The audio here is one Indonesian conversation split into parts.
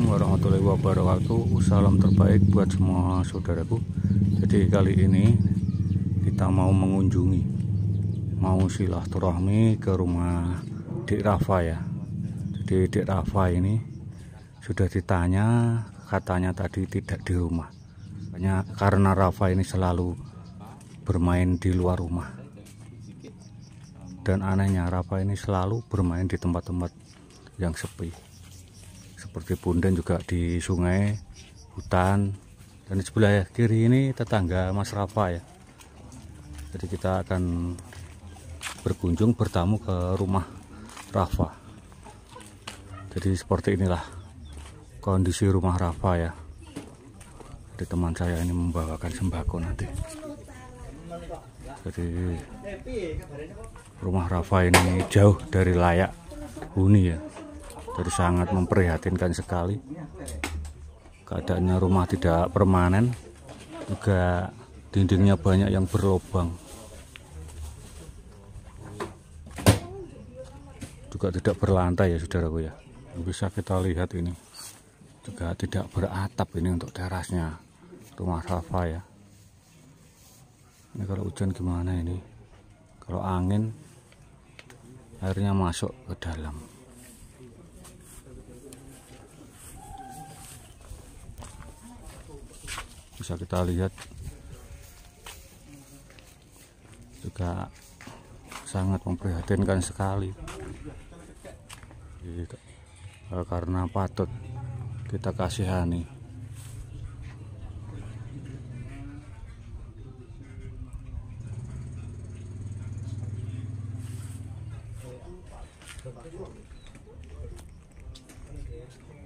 warahmatullahi wabarakatuh. Salam terbaik buat semua saudaraku. Jadi kali ini kita mau mengunjungi, mau silaturahmi ke rumah Dik Rafa ya. Jadi Dik Rafa ini sudah ditanya, katanya tadi tidak di rumah. Karena Rafa ini selalu bermain di luar rumah. Dan anehnya Rafa ini selalu bermain di tempat-tempat yang sepi. Seperti Punden juga di sungai, hutan, dan di sebelah kiri ini tetangga Mas Rafa ya. Jadi kita akan berkunjung bertamu ke rumah Rafa. Jadi seperti inilah kondisi rumah Rafa ya. Jadi teman saya ini membawakan sembako nanti. Jadi rumah Rafa ini jauh dari layak huni ya. Jadi sangat memprihatinkan sekali. Keadaannya rumah tidak permanen, juga dindingnya banyak yang berlubang, juga tidak berlantai ya saudaraku ya. Bisa kita lihat ini juga tidak beratap ini untuk terasnya rumah Rafa ya. Ini kalau hujan gimana ini? Kalau angin airnya masuk ke dalam. Bisa kita lihat juga sangat memprihatinkan sekali. Karena patut kita kasihani.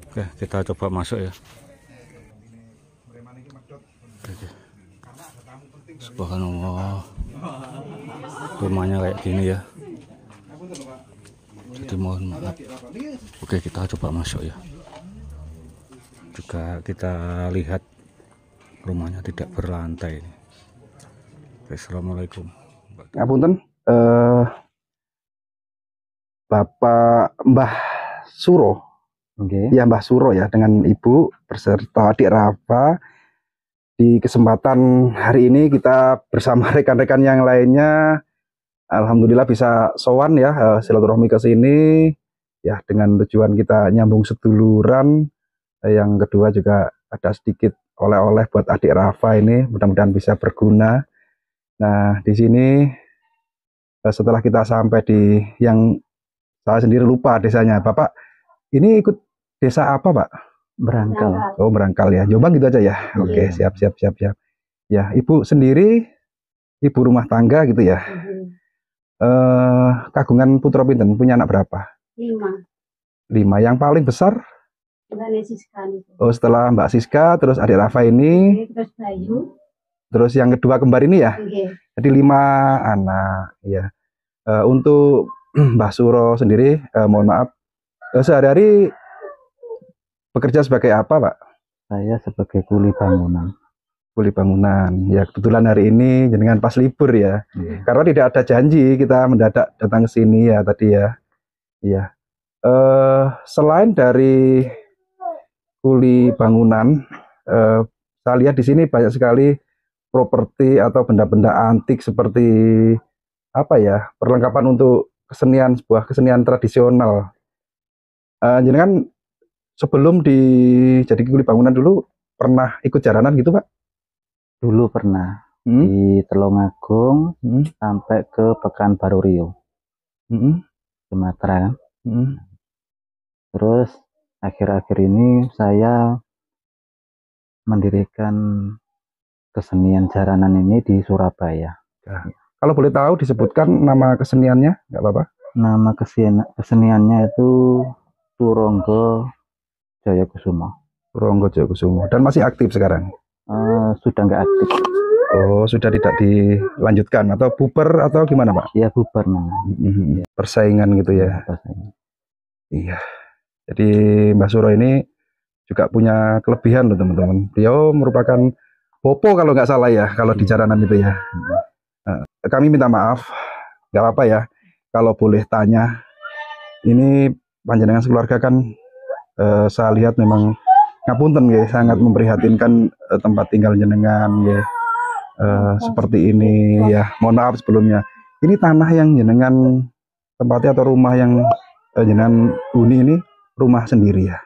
Oke, kita coba masuk ya. Subhanallah, rumahnya kayak gini ya. Jadi mohon maaf. Oke, kita coba masuk ya. Juga kita lihat rumahnya tidak berlantai ini. Oke, assalamualaikum. Ngapunten, Bapak Mbah Suro, ya Mbah Suro ya, dengan Ibu beserta Adik Rafa. Di kesempatan hari ini kita bersama rekan-rekan yang lainnya, alhamdulillah bisa sowan ya, silaturahmi ke sini ya, dengan tujuan kita nyambung seduluran. Yang kedua juga ada sedikit oleh-oleh buat Adik Rafa ini, mudah-mudahan bisa berguna. Nah, di sini setelah kita sampai di yang saya sendiri lupa desanya, Bapak ini ikut desa apa, Pak? Berangkal. Oh, Berangkal ya. Jombang gitu aja ya. Oke, siap. Ya, Ibu sendiri ibu rumah tangga gitu ya. Kagungan putra pinten, punya anak berapa? 5. Yang paling besar? Mbak Siska. Oh, setelah Mbak Siska, terus Adik Rafa ini. Terus Bayu. Terus yang kedua kembar ini ya. Jadi 5 anak ya. Untuk Mbah Suro sendiri, mohon maaf, sehari-hari bekerja sebagai apa, Pak? Saya sebagai kuli bangunan. Kuli bangunan. Ya, kebetulan hari ini jenengan pas libur ya. Karena tidak ada janji, kita mendadak datang ke sini ya tadi ya. Iya. Selain dari kuli bangunan, saya lihat di sini banyak sekali properti atau benda-benda antik seperti apa ya? Perlengkapan untuk kesenian, sebuah kesenian tradisional. Jenengan sebelum jadi kuli bangunan dulu pernah ikut jaranan gitu, Pak? Dulu pernah di Telongagung sampai ke Pekanbaru Riau, Sumatera kan. Terus akhir-akhir ini saya mendirikan kesenian jaranan ini di Surabaya. Nah, kalau boleh tahu disebutkan nama keseniannya, nggak apa-apa? Nama keseniannya itu Turonggo Jayakusumo. Turonggo Jayakusumo. Dan masih aktif sekarang? Sudah nggak aktif. Oh, sudah tidak dilanjutkan atau bubar atau gimana, Pak? Ya, bubar namanya. Persaingan gitu ya. Persaingan. Iya. Jadi Mbah Suro ini juga punya kelebihan loh teman-teman. Beliau merupakan popo kalau nggak salah ya, kalau di jaranan itu ya. Kami minta maaf, nggak apa-apa ya, kalau boleh tanya. Ini panjenengan sekeluarga kan saya lihat memang ngapunten nggih, sangat memprihatinkan tempat tinggal jenengan nggih. Seperti ini ya. Mohon maaf sebelumnya. Ini tanah yang jenengan tempatnya atau rumah yang jenengan huni ini rumah sendiri ya?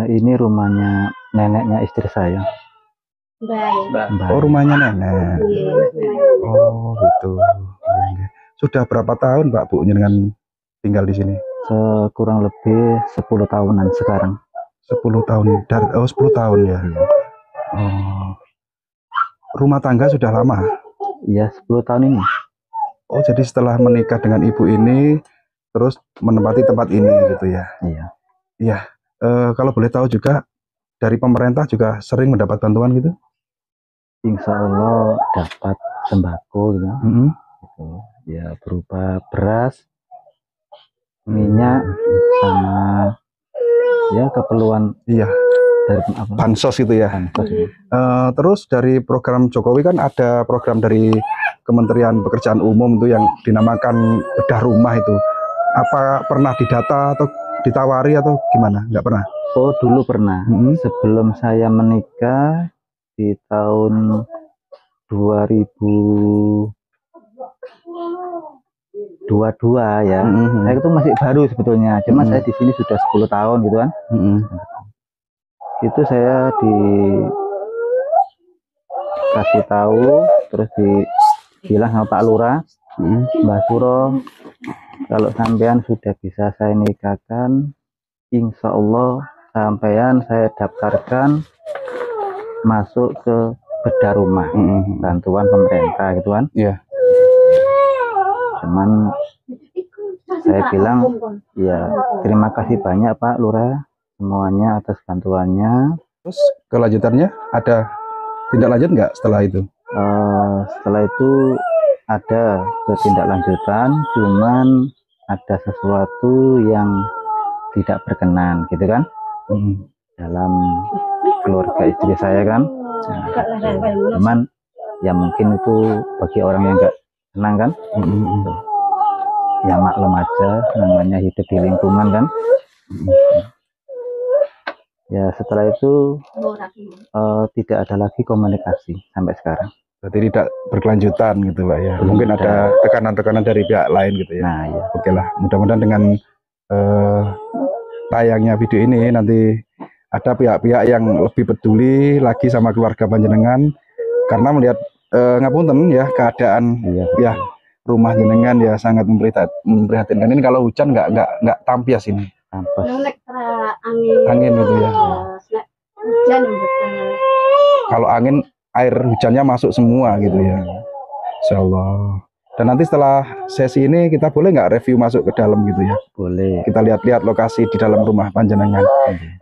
Ini rumahnya neneknya istri saya. Baik. Mbak. Oh, rumahnya nenek. Iya. Oh, gitu. Nggih. Sudah berapa tahun Pak Bu jenengan tinggal di sini? Kurang lebih 10 tahunan sekarang. 10 tahun. 10 tahun ya. Oh. Rumah tangga sudah lama. Iya, 10 tahun ini. Oh, jadi setelah menikah dengan ibu ini terus menempati tempat ini gitu ya. Iya. Iya. Kalau boleh tahu juga dari pemerintah juga sering mendapat bantuan gitu? Insya Allah dapat sembako gitu. Gitu. Ya berupa beras, minyak, sama ya keperluan Iya. dari apa? Bansos itu ya. Bansos ini. Terus dari program Jokowi kan ada program dari Kementerian Pekerjaan Umum itu yang dinamakan bedah rumah itu. Apa pernah didata atau ditawari atau gimana? Nggak pernah? Oh, dulu pernah. Sebelum saya menikah di tahun 2022 ya. Saya itu masih baru sebetulnya. Cuma saya di sini sudah 10 tahun gitu kan. Itu saya dikasih tahu, terus dibilang sama Pak Lurah, Mbah Suro, kalau sampean sudah bisa saya nikahkan, insya Allah sampean saya daftarkan masuk ke bedah rumah, bantuan pemerintah gitu kan. Iya. Cuman saya bilang, ya terima kasih banyak Pak Lurah semuanya atas bantuannya. Terus kelanjutannya ada tindak lanjut nggak setelah itu? Setelah itu ada ketindaklanjutan, cuman ada sesuatu yang tidak berkenan gitu kan, dalam keluarga istri saya kan. Cuman ya mungkin itu bagi orang yang nggak senang kan, ya maklum aja, namanya hidup di lingkungan kan. Ya setelah itu tidak ada lagi komunikasi sampai sekarang. Berarti tidak berkelanjutan gitu Pak ya. Mungkin ada tekanan-tekanan dari pihak lain gitu ya. Nah ya. Oke lah, mudah-mudahan dengan tayangnya video ini nanti ada pihak-pihak yang lebih peduli lagi sama keluarga panjenengan, karena melihat ngapunten ya keadaan ya rumah jenengan ya sangat memprihatinkan. Ini kalau hujan nggak tampias ini. Angin gitu ya. Hujan betul. Kalau angin air hujannya masuk semua gitu ya. Insyaallah. Dan nanti setelah sesi ini kita boleh nggak review masuk ke dalam gitu ya? Boleh. Kita lihat-lihat lokasi di dalam rumah panjenengan.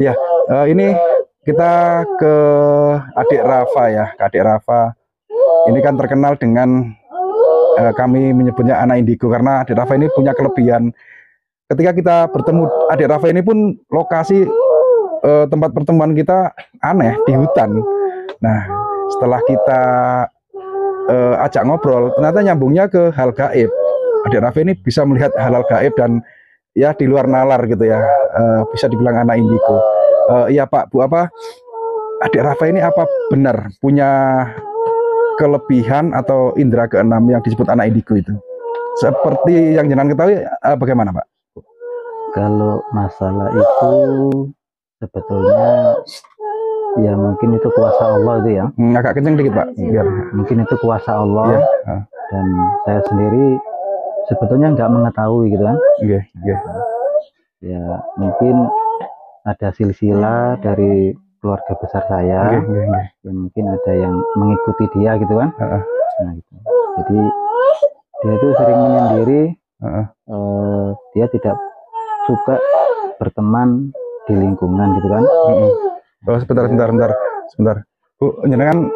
Ya, ini kita ke adik Rafa ya. Adik Rafa ini kan terkenal dengan kami menyebutnya anak indigo, karena adik Rafa ini punya kelebihan. Ketika kita bertemu adik Rafa ini pun lokasi tempat pertemuan kita aneh di hutan. Nah, setelah kita ajak ngobrol, ternyata nyambungnya ke hal gaib. Adik Rafa ini bisa melihat hal-hal gaib dan ya di luar nalar gitu ya, bisa dibilang anak indigo. Iya Pak, Bu, apa adik Rafa ini apa benar punya kelebihan atau indera keenam yang disebut anak indigo itu? Seperti yang jenengan ketahui, bagaimana Pak? Kalau masalah itu sebetulnya ya mungkin itu kuasa Allah itu ya. Agak kenceng dikit Pak. Biar. Mungkin itu kuasa Allah ya. Dan saya sendiri sebetulnya nggak mengetahui gitu kan. Ya mungkin ada silsilah dari keluarga besar saya. Ya mungkin ada yang mengikuti dia gitu kan. Nah, gitu. Jadi dia itu sering menyendiri. Dia tidak suka berteman di lingkungan gitu kan. Oh, sebentar Bu, jenengan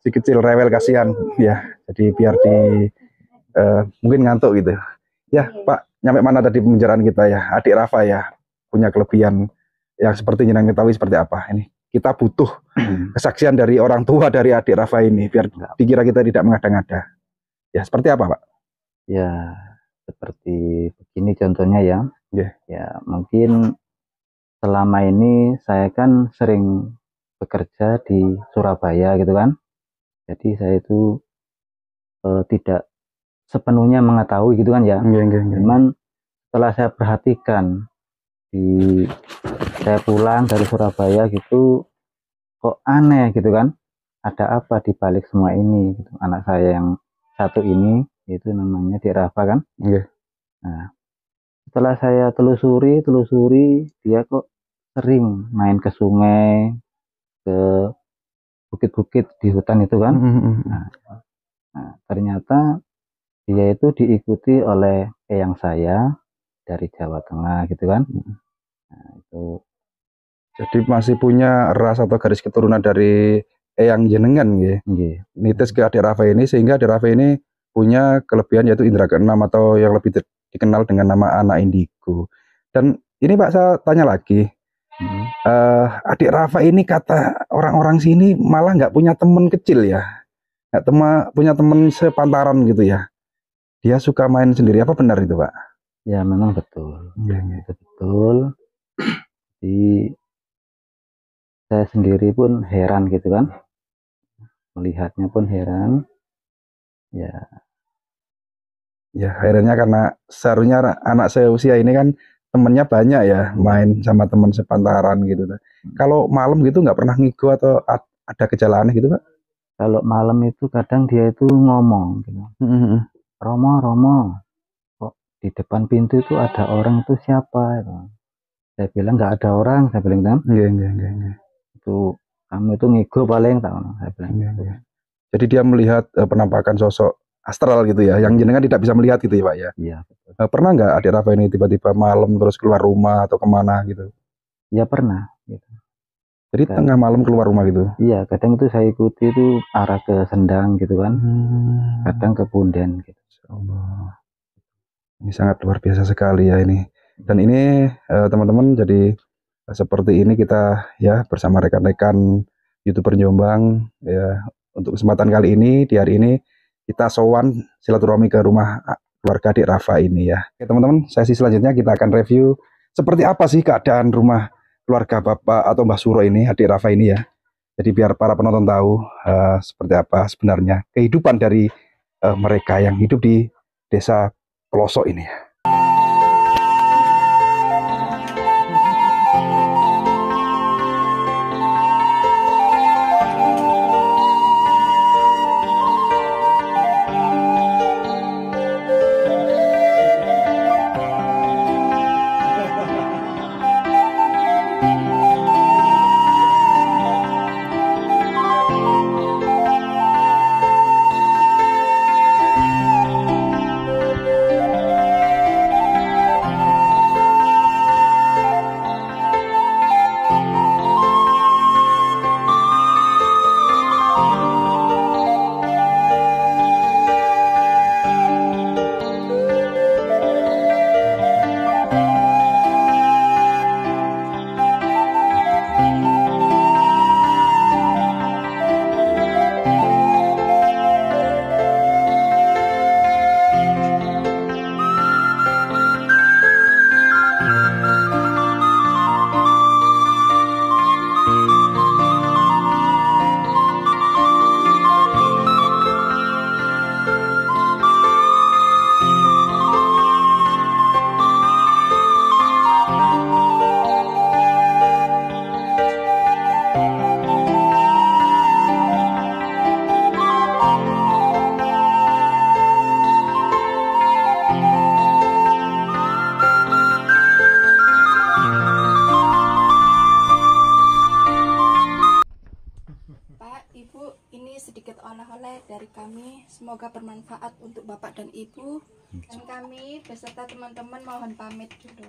si kecil rewel kasihan ya, jadi biar mungkin ngantuk gitu ya. Pak, nyampe mana tadi pembicaraan kita ya? Adik Rafa ya punya kelebihan yang seperti jenengan ketahui seperti apa. Ini kita butuh kesaksian dari orang tua dari adik Rafa ini biar dikira kita tidak mengada-ngada ya. Seperti apa Pak? Ya seperti begini contohnya ya. Ya mungkin selama ini saya kan sering bekerja di Surabaya gitu kan. Jadi saya itu tidak sepenuhnya mengetahui gitu kan ya. Cuman setelah saya perhatikan saya pulang dari Surabaya gitu, kok aneh gitu kan, ada apa di balik semua ini gitu. Anak saya yang satu ini itu namanya Dik Rafa kan. Nah, setelah saya telusuri dia kok sering main ke sungai, ke bukit-bukit di hutan itu kan. Nah, ternyata dia itu diikuti oleh eyang saya dari Jawa Tengah gitu kan. Nah, itu jadi masih punya ras atau garis keturunan dari eyang jenengan ya. Nitis ke Adik Rafa ini, sehingga Adik Rafa ini punya kelebihan yaitu indera keenam atau yang lebih dikenal dengan nama anak indigo. Dan ini Pak, saya tanya lagi, Adik Rafa ini kata orang-orang sini malah nggak punya temen kecil ya, nggak punya temen sepantaran gitu ya. Dia suka main sendiri, apa benar itu Pak? Ya memang betul. Itu betul. Jadi saya sendiri pun heran gitu kan, melihatnya pun heran. Ya herannya karena seharusnya anak seusia ini kan temennya banyak ya, main sama teman sepantaran gitu. Kalau malam gitu nggak pernah ngigo atau ada gejala aneh gitu Pak? Kalau malam itu kadang dia itu ngomong gitu. Romo, kok di depan pintu itu ada orang, itu siapa? Saya bilang nggak ada orang, saya bilang kan. Itu kamu itu ngigo paling, saya bilang. Jadi dia melihat penampakan sosok astral gitu ya, yang jenengan tidak bisa melihat gitu ya Pak ya? Iya. Pernah nggak Adik Rafa ini tiba-tiba malam terus keluar rumah atau kemana gitu? Ya pernah. Gitu. Jadi tengah malam keluar rumah gitu? Iya, kadang itu saya ikuti itu arah ke Sendang gitu kan, kadang ke Punden gitu. Allah. Ini sangat luar biasa sekali ya ini. Dan ini teman-teman, jadi seperti ini kita ya bersama rekan-rekan YouTuber Jombang ya, untuk kesempatan kali ini, di hari ini kita sowan silaturahmi ke rumah keluarga Adik Rafa ini ya. Oke teman-teman, sesi selanjutnya kita akan review seperti apa sih keadaan rumah keluarga Bapak atau Mbah Suro ini, Adik Rafa ini ya. Jadi biar para penonton tahu seperti apa sebenarnya kehidupan dari mereka yang hidup di desa pelosok ini ya. sedikit oleh-oleh dari kami, semoga bermanfaat untuk Bapak dan Ibu. Dan kami beserta teman-teman mohon pamit dulu.